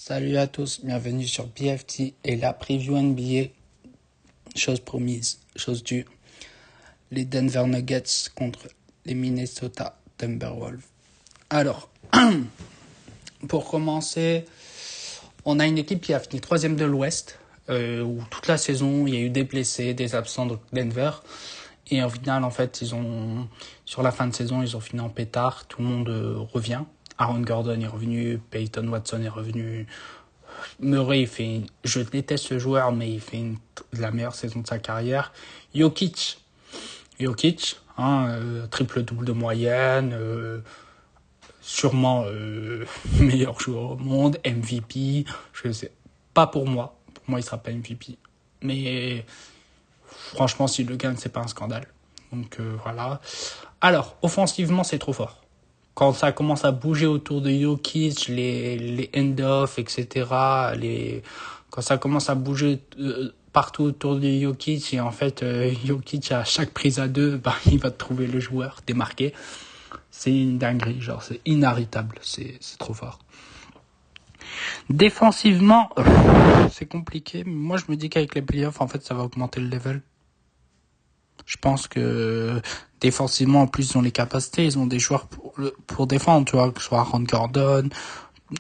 Salut à tous, bienvenue sur BFT et la preview NBA. Chose promise, chose due. Les Denver Nuggets contre les Minnesota Timberwolves. Alors, pour commencer, on a une équipe qui a fini 3e de l'Ouest, où toute la saison, il y a eu des blessés, des absents de Denver. Et au final, en fait, sur la fin de saison, ils ont fini en pétard. Tout le monde revient. Aaron Gordon est revenu, Peyton Watson est revenu. Murray, je déteste ce joueur, mais il fait la meilleure saison de sa carrière. Jokic, triple-double de moyenne, sûrement meilleur joueur au monde, MVP, je sais pas pour moi il sera pas MVP, mais franchement s'il le gagne c'est pas un scandale. Donc voilà. Alors offensivement c'est trop fort. Quand ça commence à bouger autour de Jokic, les end-off, etc., quand ça commence à bouger partout autour de Jokic, et en fait, Jokic, à chaque prise à deux, il va trouver le joueur démarqué. C'est une dinguerie, genre, c'est inarrêtable, c'est trop fort. Défensivement, c'est compliqué, mais moi, je me dis qu'avec les playoffs, en fait, ça va augmenter le level. Je pense que défensivement, en plus, ils ont les capacités, ils ont des joueurs pour défendre, tu vois, que ce soit Aaron Gordon,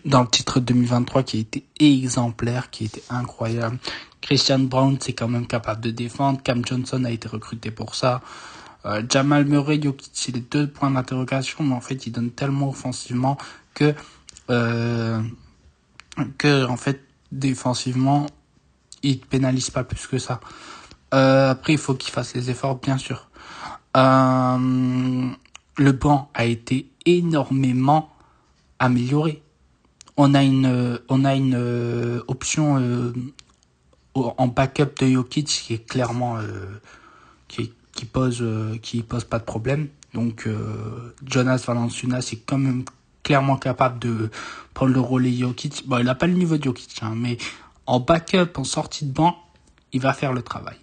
dans le titre 2023 qui a été exemplaire, qui a été incroyable. Christian Brown, c'est quand même capable de défendre. Cam Johnson a été recruté pour ça. Jamal Murray, Jokic, c'est les deux points d'interrogation, mais en fait, ils donnent tellement offensivement que en fait, défensivement, ils pénalisent pas plus que ça. Après, il faut qu'ils fassent les efforts, bien sûr. Le banc a été énormément amélioré. On a une option en backup de Jokic qui est clairement qui pose pas de problème. Donc Jonas Valanciunas est quand même clairement capable de prendre le relais Jokic. Bon, il a pas le niveau de Jokic, mais en backup, en sortie de banc, il va faire le travail.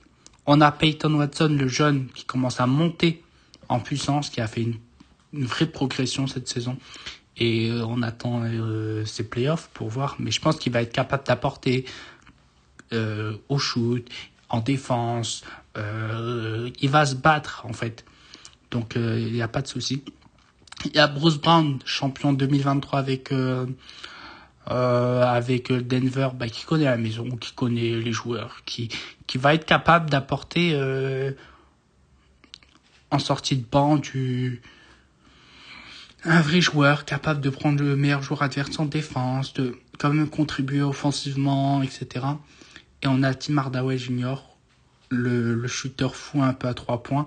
On a Peyton Watson, le jeune, qui commence à monter en puissance, qui a fait une vraie progression cette saison. Et on attend ses playoffs pour voir. Mais je pense qu'il va être capable d'apporter au shoot, en défense. Il va se battre, en fait. Donc, il n'y a pas de souci. Il y a Bruce Brown, champion 2023 avec Denver, qui connaît la maison, qui connaît les joueurs, qui va être capable d'apporter en sortie de banc un vrai joueur capable de prendre le meilleur joueur adverse en défense, de quand même contribuer offensivement, etc. Et on a Tim Hardaway Jr., le shooter fou un peu à 3 points.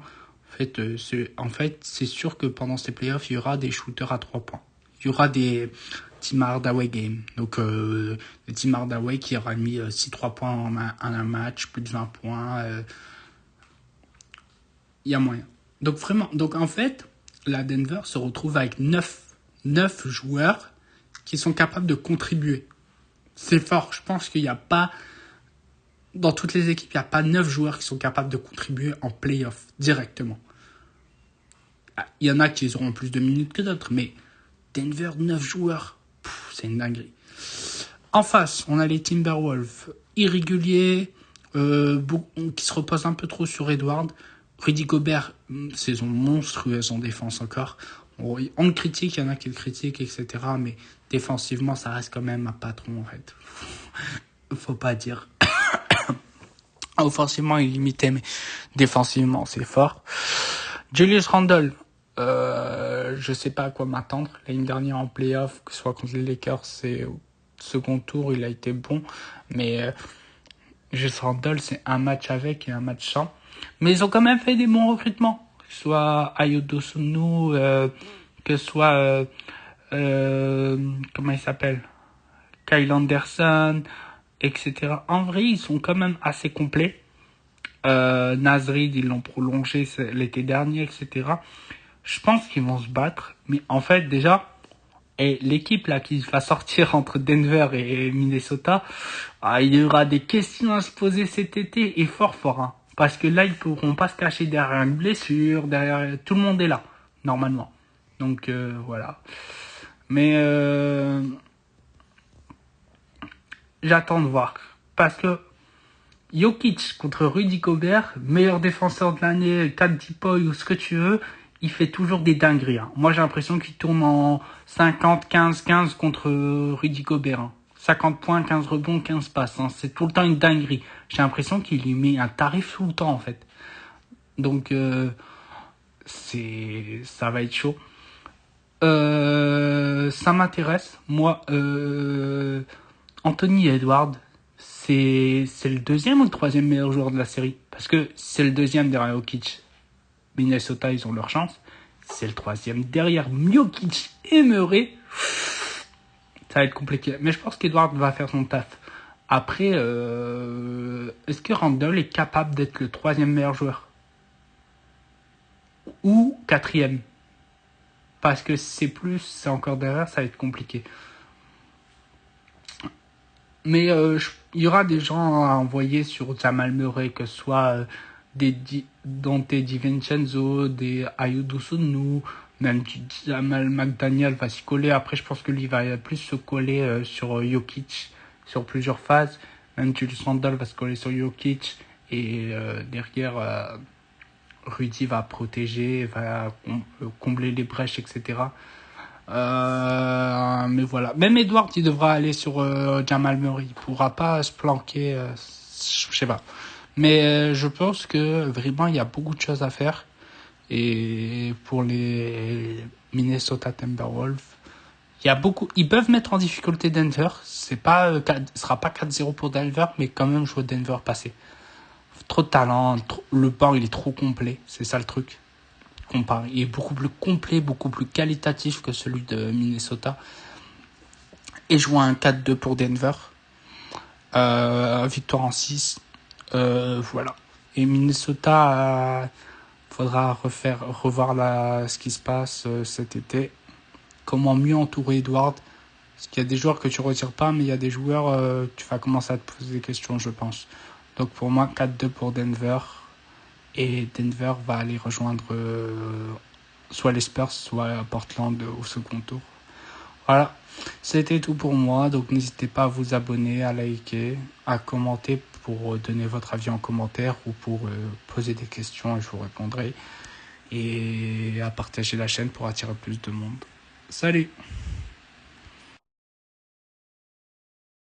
En fait, c'est sûr que pendant ces playoffs, il y aura des shooters à 3 points. Il y aura des Tim Hardaway game. Donc, Tim Hardaway qui aura mis 6 3 points en un match, plus de 20 points. Il y a moyen. Donc en fait, la Denver se retrouve avec 9 joueurs qui sont capables de contribuer. C'est fort. Je pense qu'il n'y a pas, dans toutes les équipes, il n'y a pas 9 joueurs qui sont capables de contribuer en play-off directement. Il y en a qui auront plus de minutes que d'autres, mais Denver, 9 joueurs, c'est une dinguerie. En face, on a les Timberwolves irréguliers, qui se reposent un peu trop sur Edward. Rudy Gobert, saison monstrueuse en défense encore. On le critique, il y en a qui le critiquent, etc. Mais défensivement, ça reste quand même un patron, en fait. Faut pas dire. Offensivement, il est limité, mais défensivement, c'est fort. Julius Randle, je sais pas à quoi m'attendre. L'année dernière en playoff, que ce soit contre les Lakers, c'est au second tour, il a été bon. Mais Julius Randle, c'est un match avec et un match sans. Mais ils ont quand même fait des bons recrutements. Que ce soit Ayo Dosunmu, que ce soit comment il s'appelle, Kyle Anderson, etc. En vrai, ils sont quand même assez complets. Naz Reid, ils l'ont prolongé l'été dernier, etc. Je pense qu'ils vont se battre. Mais en fait, déjà, l'équipe là qui va sortir entre Denver et Minnesota, il y aura des questions à se poser cet été et fort, hein. Parce que là, ils pourront pas se cacher derrière une blessure, derrière tout le monde est là, normalement. Donc voilà. Mais j'attends de voir. Parce que Jokic contre Rudy Gobert, meilleur défenseur de l'année, 4 Dipoy ou ce que tu veux, il fait toujours des dingueries. Hein. Moi, j'ai l'impression qu'il tourne en 50, 15, 15 contre Rudy Gobert. Hein. 50 points, 15 rebonds, 15 passes. Hein. C'est tout le temps une dinguerie. J'ai l'impression qu'il lui met un tarif tout le temps, en fait. Donc, ça va être chaud. Ça m'intéresse. Moi, Anthony Edwards, c'est le deuxième ou le troisième meilleur joueur de la série. Parce que c'est le deuxième derrière Jokic. Minnesota, ils ont leur chance. C'est le troisième derrière Jokic et Murray. Ça va être compliqué. Mais je pense qu'Edwards va faire son taf. Après, est-ce que Randle est capable d'être le troisième meilleur joueur? Ou quatrième? Parce que c'est encore derrière, ça va être compliqué. Mais il y aura des gens à envoyer sur Jamal Murray, que ce soit des Dante DiVincenzo, des Ayo Dosunmu, même du Jamal McDaniel va s'y coller. Après, je pense que lui va plus se coller sur Jokic sur plusieurs phases. Même Julius Randle va se coller sur Jokic. Et derrière, Rudy va protéger, va combler les brèches, etc. Mais voilà. Même Edward, il devra aller sur Jamal Murray. Il pourra pas se planquer. Je sais pas. Mais je pense que vraiment, il y a beaucoup de choses à faire. Et pour les Minnesota Timberwolves, il y a beaucoup. Ils peuvent mettre en difficulté Denver. Ce sera pas 4-0 pour Denver, mais quand même, je vois Denver passer. Trop de talent. Le banc, il est trop complet. C'est ça le truc. Il est beaucoup plus complet, beaucoup plus qualitatif que celui de Minnesota. Et je vois un 4-2 pour Denver. Victoire en 6. Voilà. Et Minnesota, faudra revoir ce qui se passe cet été. Comment mieux entourer Edward. Parce qu'il y a des joueurs que tu ne retires pas, mais il y a des joueurs, tu vas commencer à te poser des questions, je pense. Donc pour moi, 4-2 pour Denver. Et Denver va aller rejoindre soit les Spurs, soit Portland au second tour. Voilà, c'était tout pour moi. Donc n'hésitez pas à vous abonner, à liker, à commenter pour donner votre avis en commentaire ou pour poser des questions et je vous répondrai. Et à partager la chaîne pour attirer plus de monde. Salut!